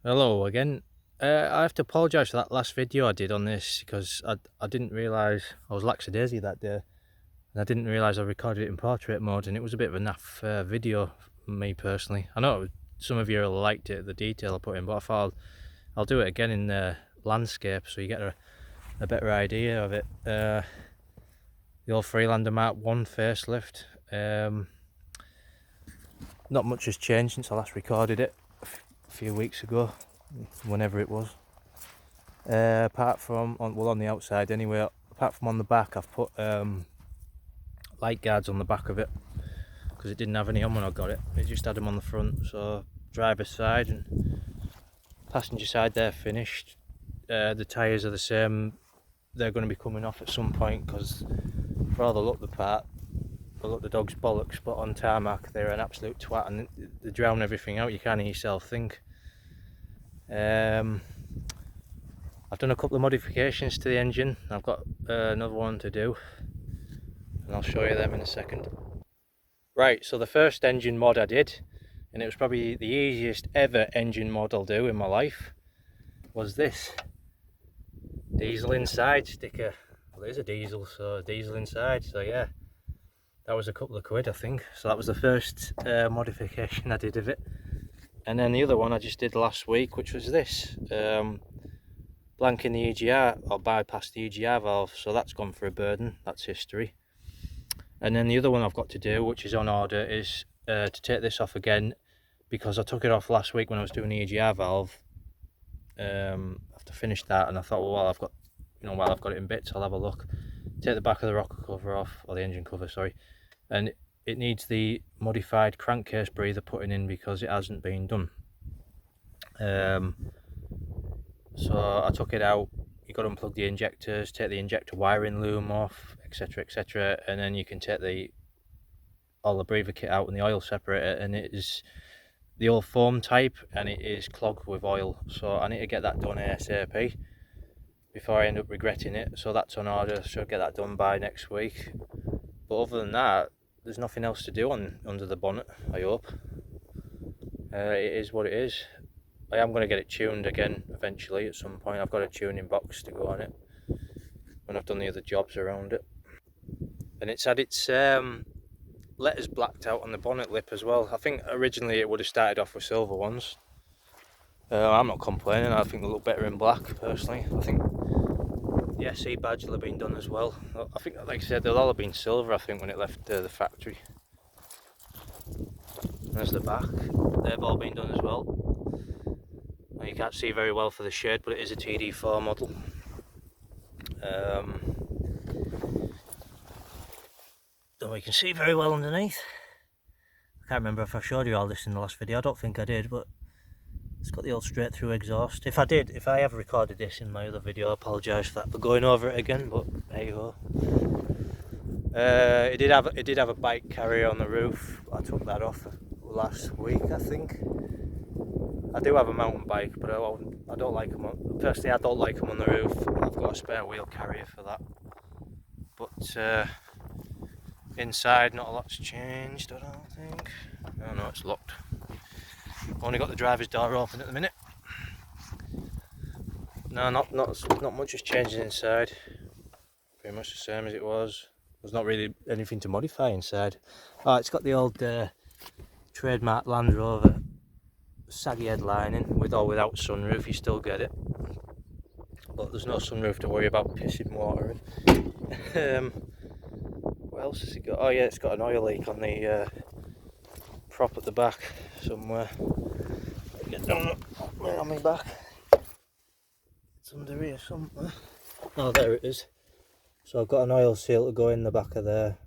Hello again. I have to apologise for that last video I did on this because I didn't realise I was lackadaisy that day, and I didn't realise I recorded it in portrait mode, and it was a bit of a naff video for me personally. I know some of you liked it, the detail I put in, but I thought I'll do it again in landscape so you get a better idea of it. The old Freelander Mark 1 facelift. Not much has changed since I last recorded it a few weeks ago, whenever it was. Apart from on the outside anyway, apart from on the back, I've put light guards on the back of it because it didn't have any on when I got it. It just had them on the front. So driver's side and passenger side, they're finished. The tyres are the same. They're going to be coming off at some point because for all they look the part, they look the dog's bollocks, but on tarmac they're an absolute twat and they drown everything out. You can't hear yourself think. I've done a couple of modifications to the engine. I've got another one to do, and I'll show you them in a second. Right, so the first engine mod I did, and it was probably the easiest ever engine mod I'll do in my life, was this diesel inside sticker. Well, it is a diesel, so diesel inside, so yeah, that was a couple of quid I think. So that was the first modification I did of it. And then the other one I just did last week, which was this, blanking the EGR, or bypass the EGR valve, so that's gone for a burden, that's history. And then the other one I've got to do, which is on order, is to take this off again, because I took it off last week when I was doing the EGR valve. After finished that, and I thought, well, while I've got it in bits, I'll have a look. Take the back of the rocker cover off, or the engine cover, sorry, and it needs the modified crankcase breather putting in because it hasn't been done. So I took it out. You've got to unplug the injectors, take the injector wiring loom off, etc, etc, and then you can take all the breather kit out and the oil separator, and it is the old foam type and it is clogged with oil, so I need to get that done ASAP before I end up regretting it. So that's on order, so I'll get that done by next week. But other than that, there's nothing else to do under the bonnet, I hope. It is what it is. I am going to get it tuned again eventually at some point. I've got a tuning box to go on it when I've done the other jobs around it. And it's had its letters blacked out on the bonnet lip as well. I think originally it would have started off with silver ones. I'm not complaining, I think they look better in black personally. I think the SE badge will have been done as well. I think, like I said, they'll all have been silver I think when it left the factory. There's the back, they've all been done as well. Now you can't see very well for the shade, but it is a TD4 model. So you can see very well underneath. I can't remember if I showed you all this in the last video. I don't think I did, but it's got the old straight through exhaust. If I have recorded this in my other video, I apologise for that for going over it again, but hey ho. It did have a bike carrier on the roof. I took that off last week, I think. I do have a mountain bike, but I don't like them personally. I don't like them on the roof. I've got a spare wheel carrier for that. But inside, not a lot's changed, I don't think. Oh no, it's locked. Only got the driver's door open at the minute. No, not much has changed inside. Pretty much the same as it was. There's not really anything to modify inside. Oh, it's got the old trademark Land Rover saggy headlining, with or without sunroof. You still get it, but there's no sunroof to worry about pissing water in. What else has it got? Oh yeah, it's got an oil leak on the prop at the back somewhere. Get down on my back. It's under here somewhere. Oh, there it is. So I've got an oil seal to go in the back of there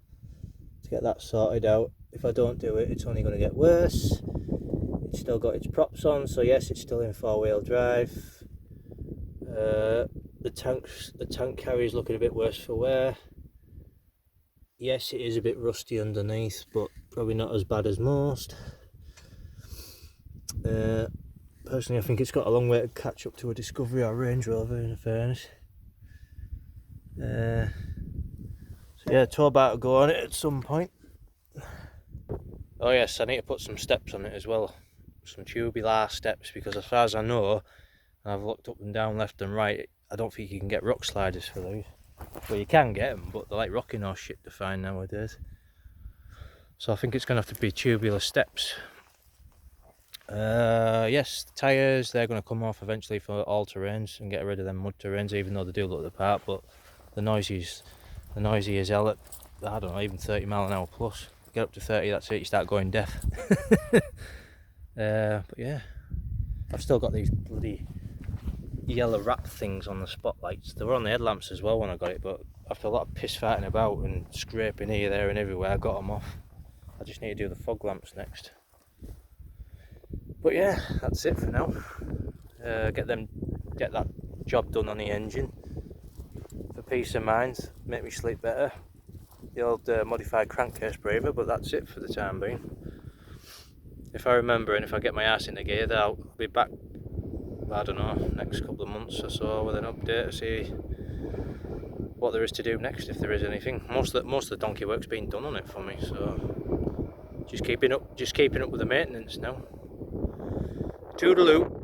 to get that sorted out. If I don't do it, it's only going to get worse. It's still got its props on, so yes, it's still in 4-wheel drive. The tank carrier is looking a bit worse for wear. Yes, it is a bit rusty underneath, but probably not as bad as most. Personally, I think it's got a long way to catch up to a Discovery or Range Rover, in fairness. So yeah, tow bar to go on it at some point. Oh yes, I need to put some steps on it as well. some tubular steps, because as far as I know, and I've looked up and down, left and right, I don't think you can get rock sliders for these. Well, you can get them, but they're like rocking horse shit to find nowadays. So I think it's going to have to be tubular steps. Yes, the tyres, they're going to come off eventually for all terrains and get rid of them mud terrains, even though they do look the part, but the noisy as hell at, I don't know, even 30 mile an hour plus. Get up to 30, that's it, you start going deaf. But yeah, I've still got these bloody yellow wrap things on the spotlights. They were on the headlamps as well when I got it, but after a lot of piss fighting about and scraping here, there and everywhere, I got them off. I just need to do the fog lamps next. But yeah, that's it for now. Get that job done on the engine for peace of mind, make me sleep better. The old modified crankcase braver, but that's it for the time being. If I remember and if I get my ass into gear, then I'll be back, I don't know, next couple of months or so with an update to see what there is to do next, if there is anything. Most of the donkey work's been done on it for me, so just keeping up with the maintenance now. Toodaloo.